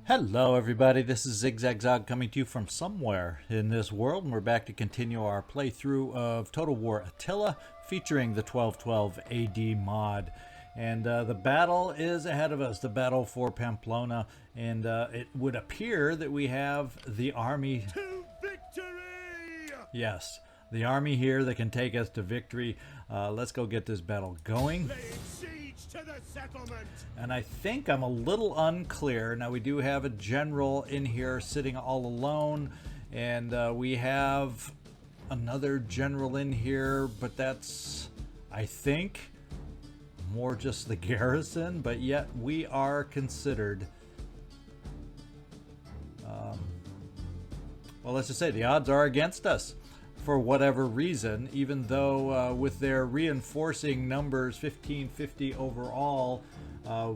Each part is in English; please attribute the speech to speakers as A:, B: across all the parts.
A: Hello everybody, this is ZigZagZog coming to you from somewhere in this world, and we're back to continue our playthrough of Total War Attila, featuring the 1212 AD mod. And the battle is ahead of us, the battle for Pamplona, and it would appear that we have the army...
B: To victory!
A: Yes, the army here that can take us to victory. Let's go get this battle going.
B: Laying siege to the settlement!
A: And I think I'm a little unclear. Now, we do have a general in here sitting all alone, and we have another general in here, but that's, I think, more just the garrison, but yet we are considered, well, let's just say the odds are against us for whatever reason, even though with their reinforcing numbers, 1550 overall,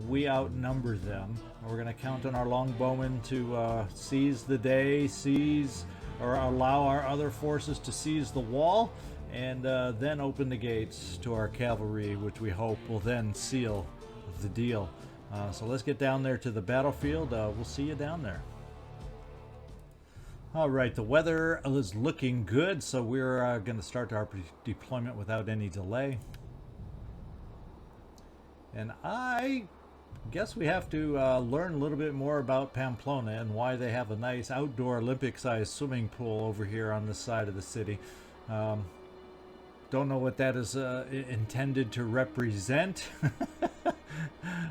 A: we outnumber them. We're going to count on our longbowmen to seize the day, or allow our other forces to seize the wall, and then open the gates to our cavalry, which we hope will then seal the deal. So let's get down there to the battlefield. We'll see you down there. Alright, the weather is looking good, so we're going to start our deployment without any delay. And I guess we have to learn a little bit more about Pamplona and why they have a nice outdoor Olympic-sized swimming pool over here on this side of the city. Don't know what that is intended to represent.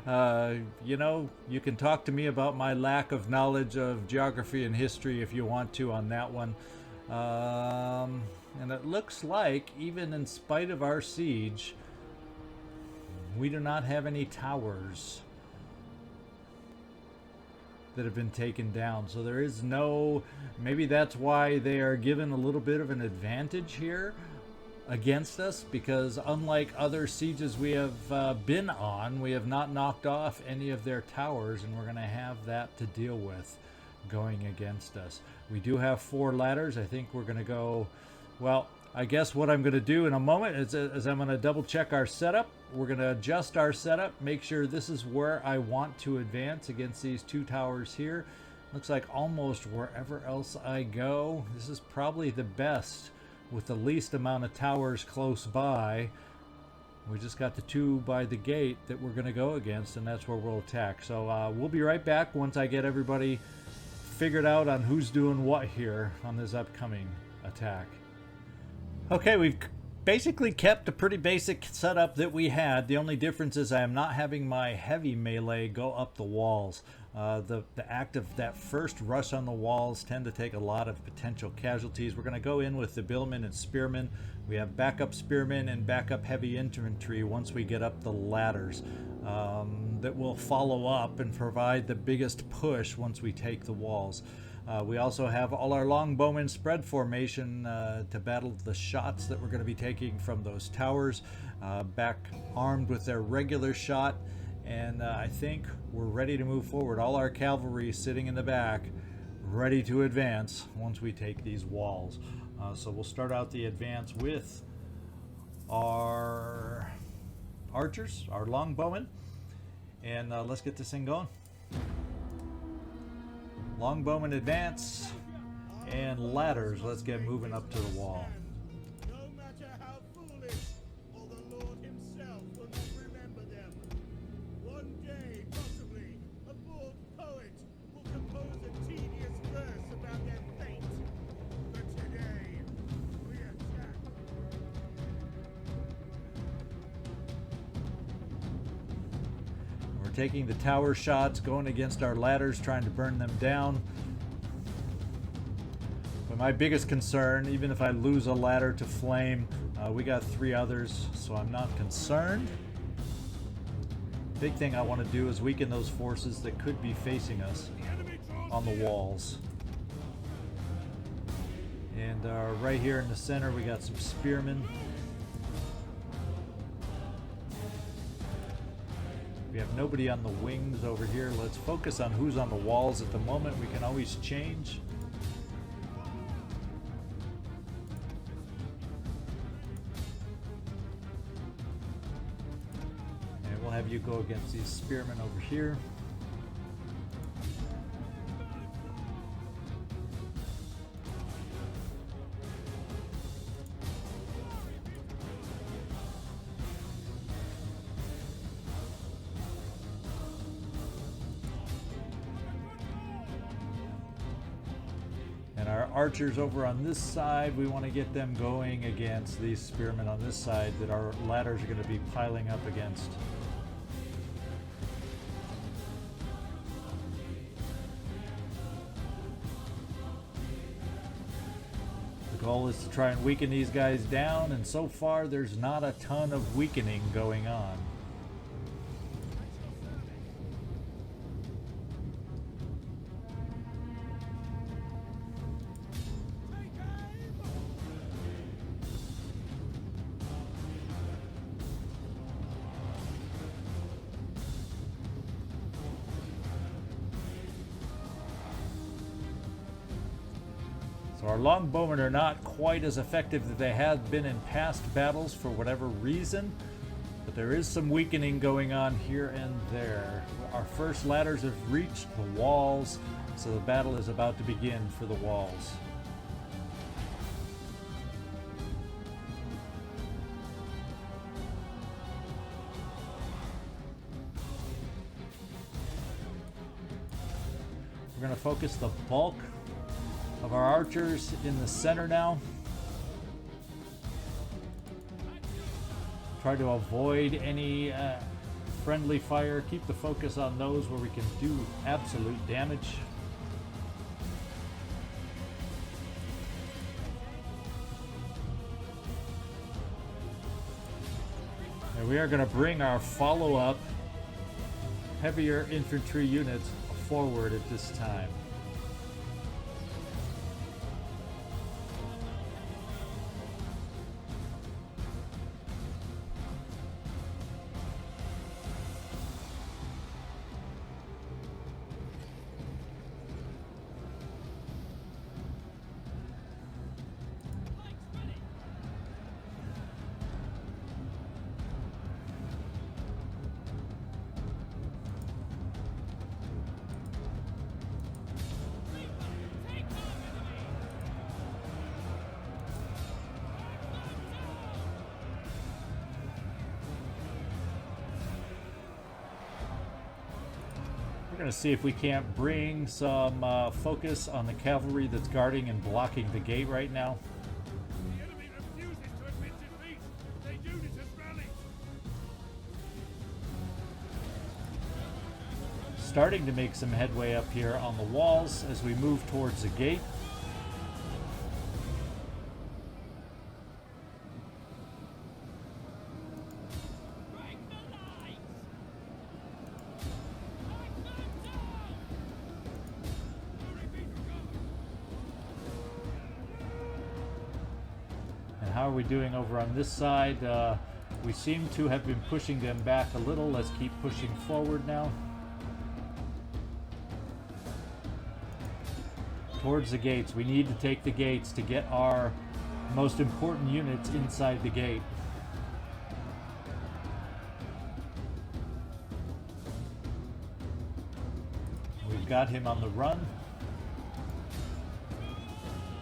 A: You know, you can talk to me about my lack of knowledge of geography and history if you want to on that one. And it looks like, even in spite of our siege, we do not have any towers that have been taken down. So there is no... Maybe that's why they are given a little bit of an advantage here against us, because unlike other sieges we have been on, we have not knocked off any of their towers, and we're going to have that to deal with going against us. We do have 4 ladders. I think we're going to go... Well, I guess what I'm going to do in a moment is I'm going to double check our setup. We're going to adjust our setup, make sure this is where I want to advance against these 2 towers here. Looks like almost wherever else I go, this is probably the best with the least amount of towers close by. We just got the 2 by the gate that we're going to go against, and that's where we'll attack. So we'll be right back once I get everybody figured out on who's doing what here on this upcoming attack. Okay, we've basically kept a pretty basic setup that we had. The only difference is I am not having my heavy melee go up the walls. The act of that first rush on the walls tend to take a lot of potential casualties. We're going to go in with the billmen and spearmen. We have backup spearmen and backup heavy infantry once we get up the ladders that will follow up and provide the biggest push once we take the walls. We also have all our longbowmen spread formation to battle the shots that we're going to be taking from those towers, back armed with their regular shot, and I think we're ready to move forward. All our cavalry sitting in the back, ready to advance once we take these walls. So we'll start out the advance with our archers, our longbowmen, and let's get this thing going. Longbowmen advance, and ladders, let's get moving up to the wall.
B: No matter how foolish, or the Lord himself will not remember them. One day, possibly, a bold poet will compose a tedious verse about their fate. But today, we attack.
A: We're taking the tower shots, going against our ladders, trying to burn them down. But my biggest concern, even if I lose a ladder to flame, we got 3 others, so I'm not concerned. Big thing I want to do is weaken those forces that could be facing us on the walls. And right here in the center, we got some spearmen. We have nobody on the wings over here. Let's focus on who's on the walls at the moment. We can always change. And we'll have you go against these spearmen over here. archers over on this side. We want to get them going against these spearmen on this side that our ladders are going to be piling up against. The goal is to try and weaken these guys down, and so far there's not a ton of weakening going on. So our longbowmen are not quite as effective as they have been in past battles for whatever reason, but there is some weakening going on here and there. Our first ladders have reached the walls, so the battle is about to begin for the walls. We're going to focus the bulk of our archers in the center now. Try to avoid any friendly fire. Keep the focus on those where we can do absolute damage. And we are going to bring our follow-up heavier infantry units forward at this time. We're going to see if we can't bring some focus on the cavalry that's guarding and blocking the gate right now.
B: The enemy refuses to admit defeat. Their unit has rallied.
A: Starting to make some headway up here on the walls as we move towards the gate. How are we doing over on this side? We seem to have been pushing them back a little. Let's keep pushing forward now. Towards the gates. We need to take the gates to get our most important units inside the gate. We've got him on the run.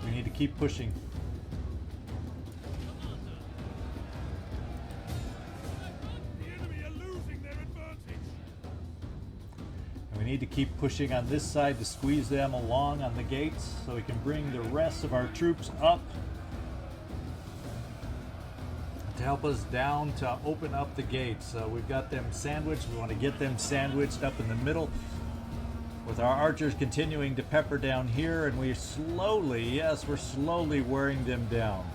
A: We need to keep pushing. We need to keep pushing on this side to squeeze them along on the gates so we can bring the rest of our troops up to help us down to open up the gates. We've got them sandwiched. We want to get them sandwiched up in the middle with our archers continuing to pepper down here, and we're slowly wearing them down.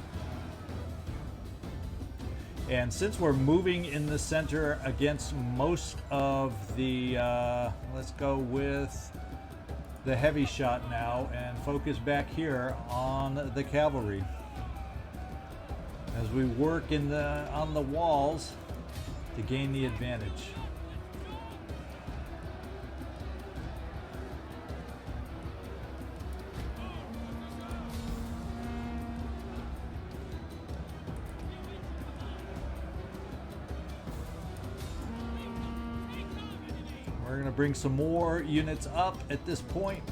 A: And since we're moving in the center against most of the, let's go with the heavy shot now and focus back here on the cavalry as we work on the walls to gain the advantage. We're going to bring some more units up at this point.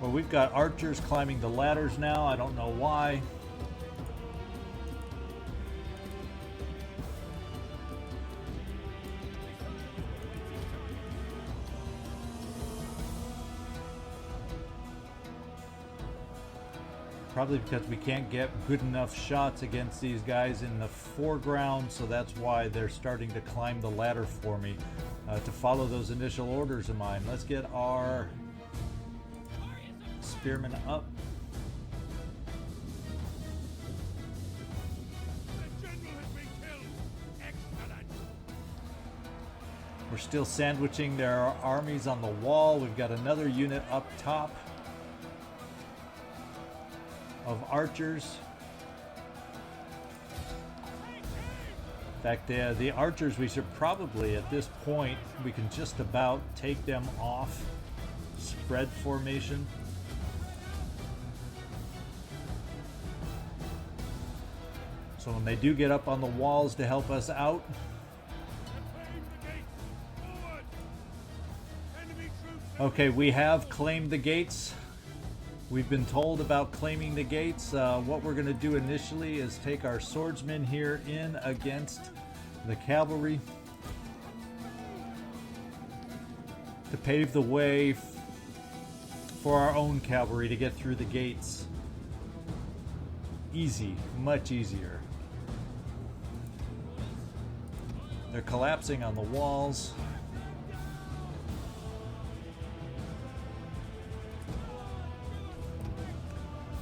A: Well, we've got archers climbing the ladders now. I don't know why. Probably because we can't get good enough shots against these guys in the foreground, so that's why they're starting to climb the ladder for me to follow those initial orders of mine. Let's get our spearmen up.
B: The general has been killed. Excellent.
A: We're still sandwiching their armies on the wall. We've got another unit up top of archers. In fact, the archers, we should probably, at this point, we can just about take them off spread formation. So when they do get up on the walls to help us out, okay, we have claimed the gates. We've been told about claiming the gates. What we're going to do initially is take our swordsmen here in against the cavalry to pave the way for our own cavalry to get through the gates. Easy, much easier. They're collapsing on the walls.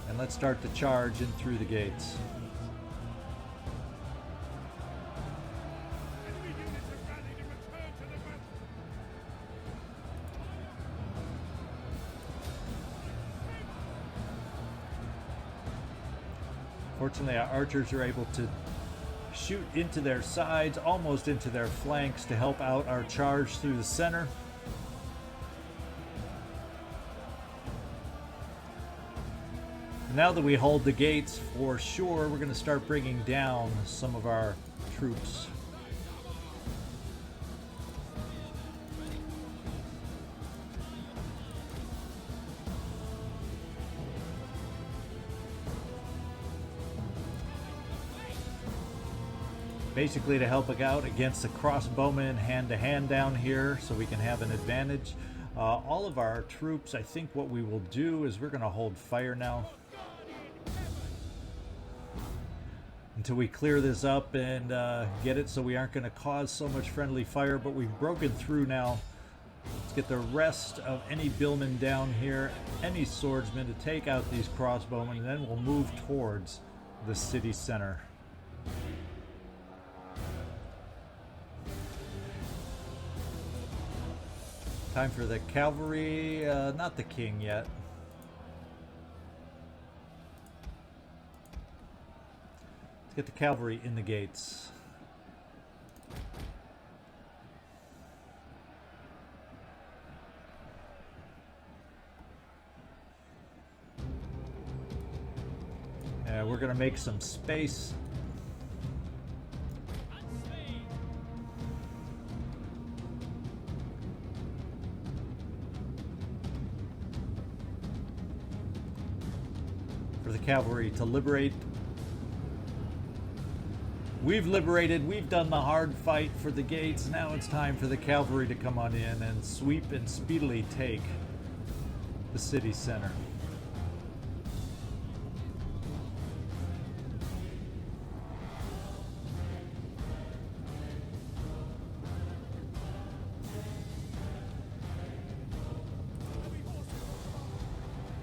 A: And let's start the charge in through the gates. Fortunately, our archers are able to shoot into their sides, almost into their flanks, to help out our charge through the center. Now that we hold the gates for sure, we're going to start bringing down some of our troops. Basically to help out against the crossbowmen hand-to-hand down here so we can have an advantage. All of our troops, I think what we will do is we're going to hold fire now until we clear this up and get it so we aren't going to cause so much friendly fire, but we've broken through now. Let's get the rest of any billmen down here, any swordsmen, to take out these crossbowmen, and then we'll move towards the city center. Time for the cavalry, not the king yet. Let's get the cavalry in the gates. We're going to make some space. For the cavalry to liberate. We've liberated, we've done the hard fight for the gates. Now it's time for the cavalry to come on in and sweep and speedily take the city center.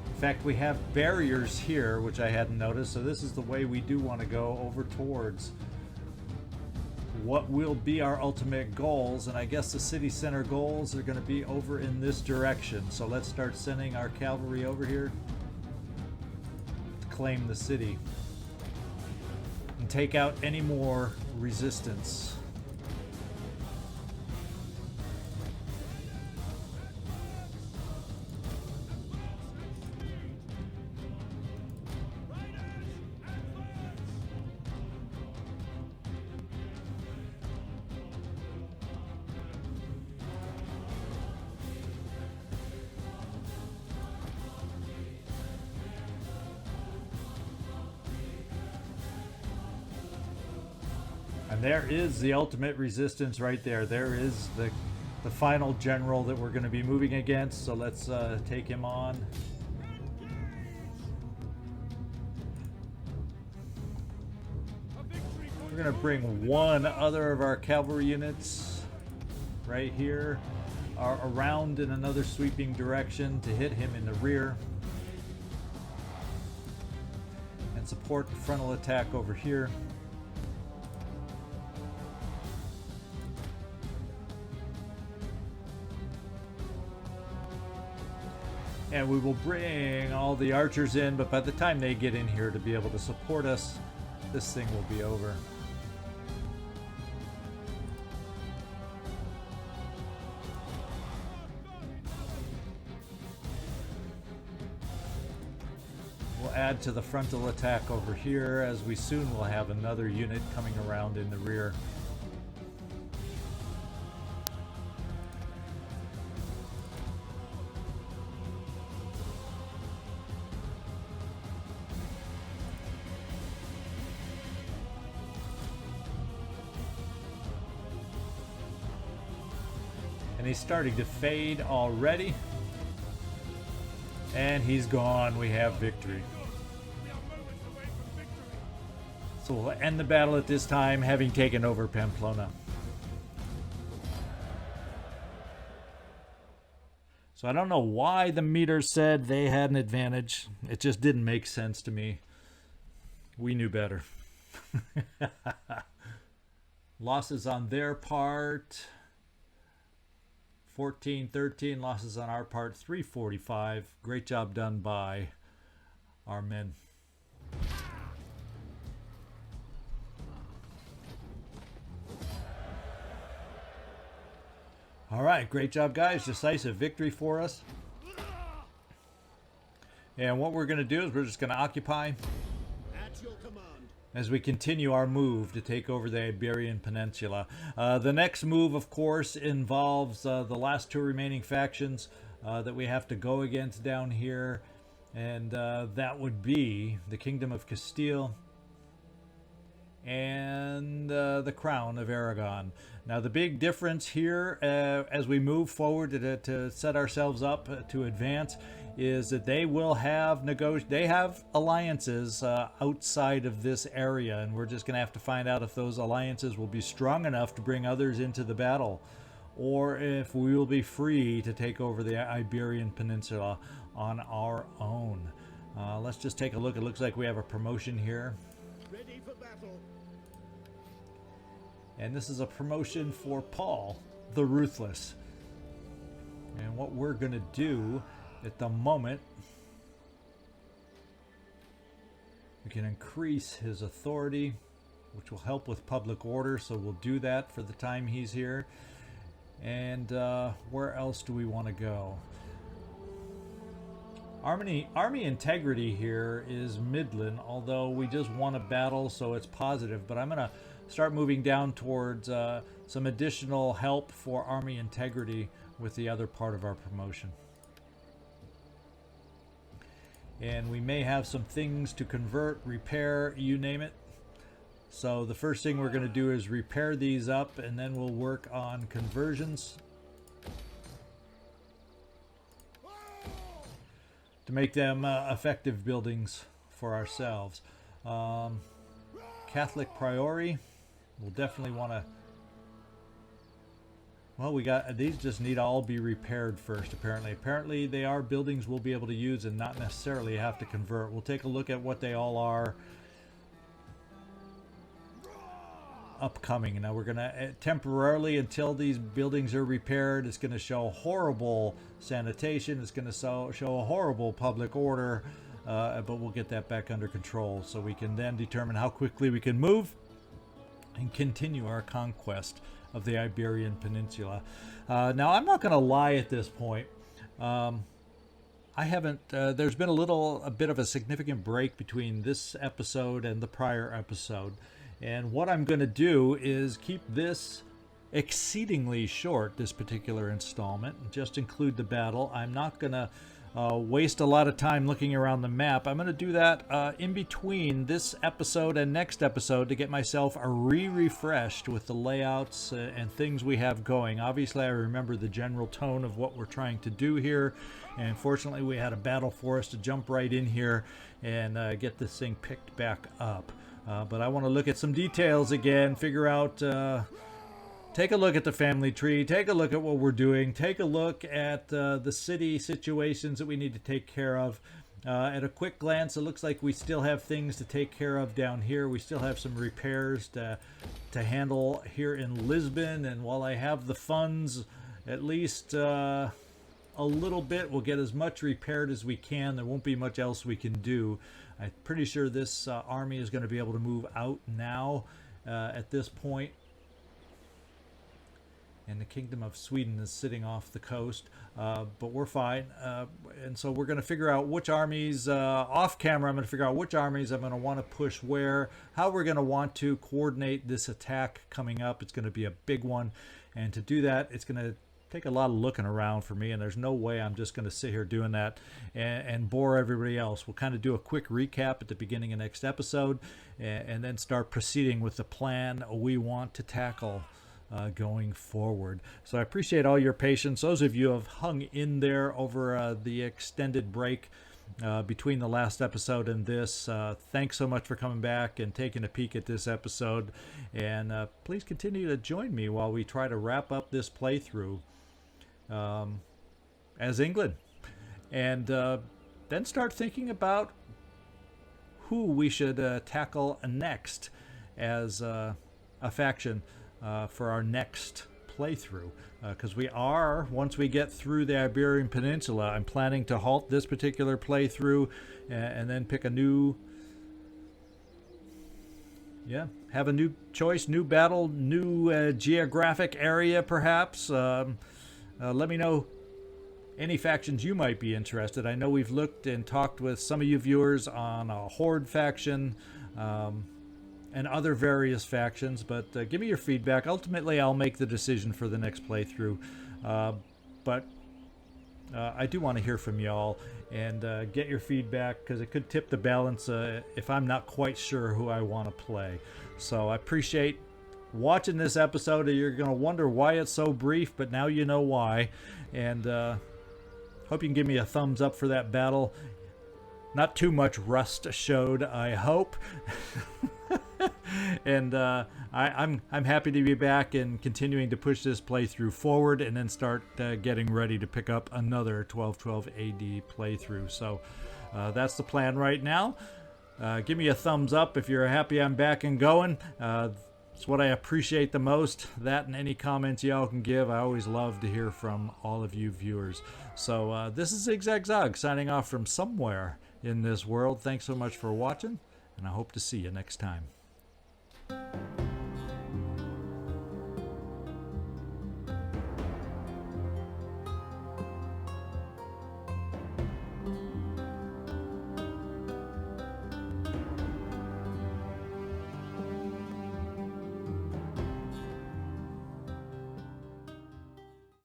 A: In fact, we have barriers here, which I hadn't noticed, so this is the way we do want to go, over towards what will be our ultimate goals, and I guess the city center goals are going to be over in this direction. So let's start sending our cavalry over here to claim the city and take out any more resistance. And there is the ultimate resistance right there. There is the final general that we're going to be moving against. So let's take him on. We're going to bring one other of our cavalry units right here around in another sweeping direction to hit him in the rear. And support the frontal attack over here. And we will bring all the archers in, but by the time they get in here to be able to support us, this thing will be over. We'll add to the frontal attack over here, as we soon will have another unit coming around in the rear. And he's starting to fade already. And he's gone. We have victory. So we'll end the battle at this time, having taken over Pamplona. So I don't know why the meter said they had an advantage. It just didn't make sense to me. We knew better. Losses on their part. 14-13, losses on our part, 345. Great job done by our men. All right, great job, guys. Decisive victory for us. And what we're going to do is we're just going to occupy
B: At your command.
A: as we continue our move to take over the Iberian Peninsula. The next move, of course, involves the last two remaining factions that we have to go against down here, and that would be the Kingdom of Castile and the Crown of Aragon. Now, the big difference here as we move forward to set ourselves up to advance is that they will have alliances outside of this area, and we're just going to have to find out if those alliances will be strong enough to bring others into the battle, or if we will be free to take over the Iberian Peninsula on our own. Let's just take a look. It looks like we have a promotion here.
B: Ready for battle.
A: And this is a promotion for Paul, the Ruthless. And what we're going to do at the moment, we can increase his authority, which will help with public order, so we'll do that for the time he's here. And where else do we want to go? Army integrity here is Midland, although we just won a battle, so it's positive. But I'm going to start moving down towards some additional help for army integrity with the other part of our promotion. And we may have some things to convert, repair, you name it. So the first thing we're going to do is repair these up, and then we'll work on conversions to make them effective buildings for ourselves. Catholic Priory, we'll definitely want to... Well, we got these just need to all be repaired first, apparently. Apparently they are buildings we'll be able to use and not necessarily have to convert. We'll take a look at what they all are upcoming. Now we're going to temporarily, until these buildings are repaired, it's going to show horrible sanitation. It's going to show a horrible public order, but we'll get that back under control so we can then determine how quickly we can move and continue our conquest of the Iberian Peninsula. Now, I'm not going to lie at this point. I haven't, there's been a bit of a significant break between this episode and the prior episode. And what I'm going to do is keep this exceedingly short, this particular installment, and just include the battle. I'm not going to waste a lot of time looking around the map. I'm going to do that in between this episode and next episode to get myself refreshed with the layouts and things we have going. Obviously, I remember the general tone of what we're trying to do here, and fortunately we had a battle for us to jump right in here and get this thing picked back up. But I want to look at some details again, figure out, take a look at the family tree, take a look at what we're doing, take a look at the city situations that we need to take care of. At a quick glance, it looks like we still have things to take care of down here. We still have some repairs to handle here in Lisbon, and while I have the funds, at least a little bit, we'll get as much repaired as we can. There won't be much else we can do. I'm pretty sure this army is going to be able to move out now at this point. And the Kingdom of Sweden is sitting off the coast, but we're fine. And so we're going to figure out which armies, off camera, I'm going to figure out which armies I'm going to want to push where, how we're going to want to coordinate this attack coming up. It's going to be a big one. And to do that, it's going to take a lot of looking around for me, and there's no way I'm just going to sit here doing that and bore everybody else. We'll kind of do a quick recap at the beginning of next episode, and then start proceeding with the plan we want to tackle going forward. So I appreciate all your patience. Those of you who have hung in there over the extended break between the last episode and this, thanks so much for coming back and taking a peek at this episode. And please continue to join me while we try to wrap up this playthrough as England. And then start thinking about who we should tackle next as a faction for our next playthrough, because we are, once we get through the Iberian Peninsula, I'm planning to halt this particular playthrough and then pick a new, have a new choice, new battle, new geographic area perhaps. Let me know any factions you might be interested. I know we've looked and talked with some of you viewers on a Horde faction, and other various factions, but give me your feedback. Ultimately, I'll make the decision for the next playthrough, but I do want to hear from y'all and get your feedback, because it could tip the balance if I'm not quite sure who I want to play. So I appreciate watching this episode. You're going to wonder why it's so brief, but now you know why, and hope you can give me a thumbs up for that battle. Not too much rust showed, I hope. And I'm happy to be back and continuing to push this playthrough forward, and then start getting ready to pick up another 1212 AD playthrough. So that's the plan right now. Give me a thumbs up if you're happy I'm back and going. It's what I appreciate the most. That and any comments y'all can give. I always love to hear from all of you viewers. So this is ZigZagZog signing off from somewhere in this world. Thanks so much for watching, and I hope to see you next time.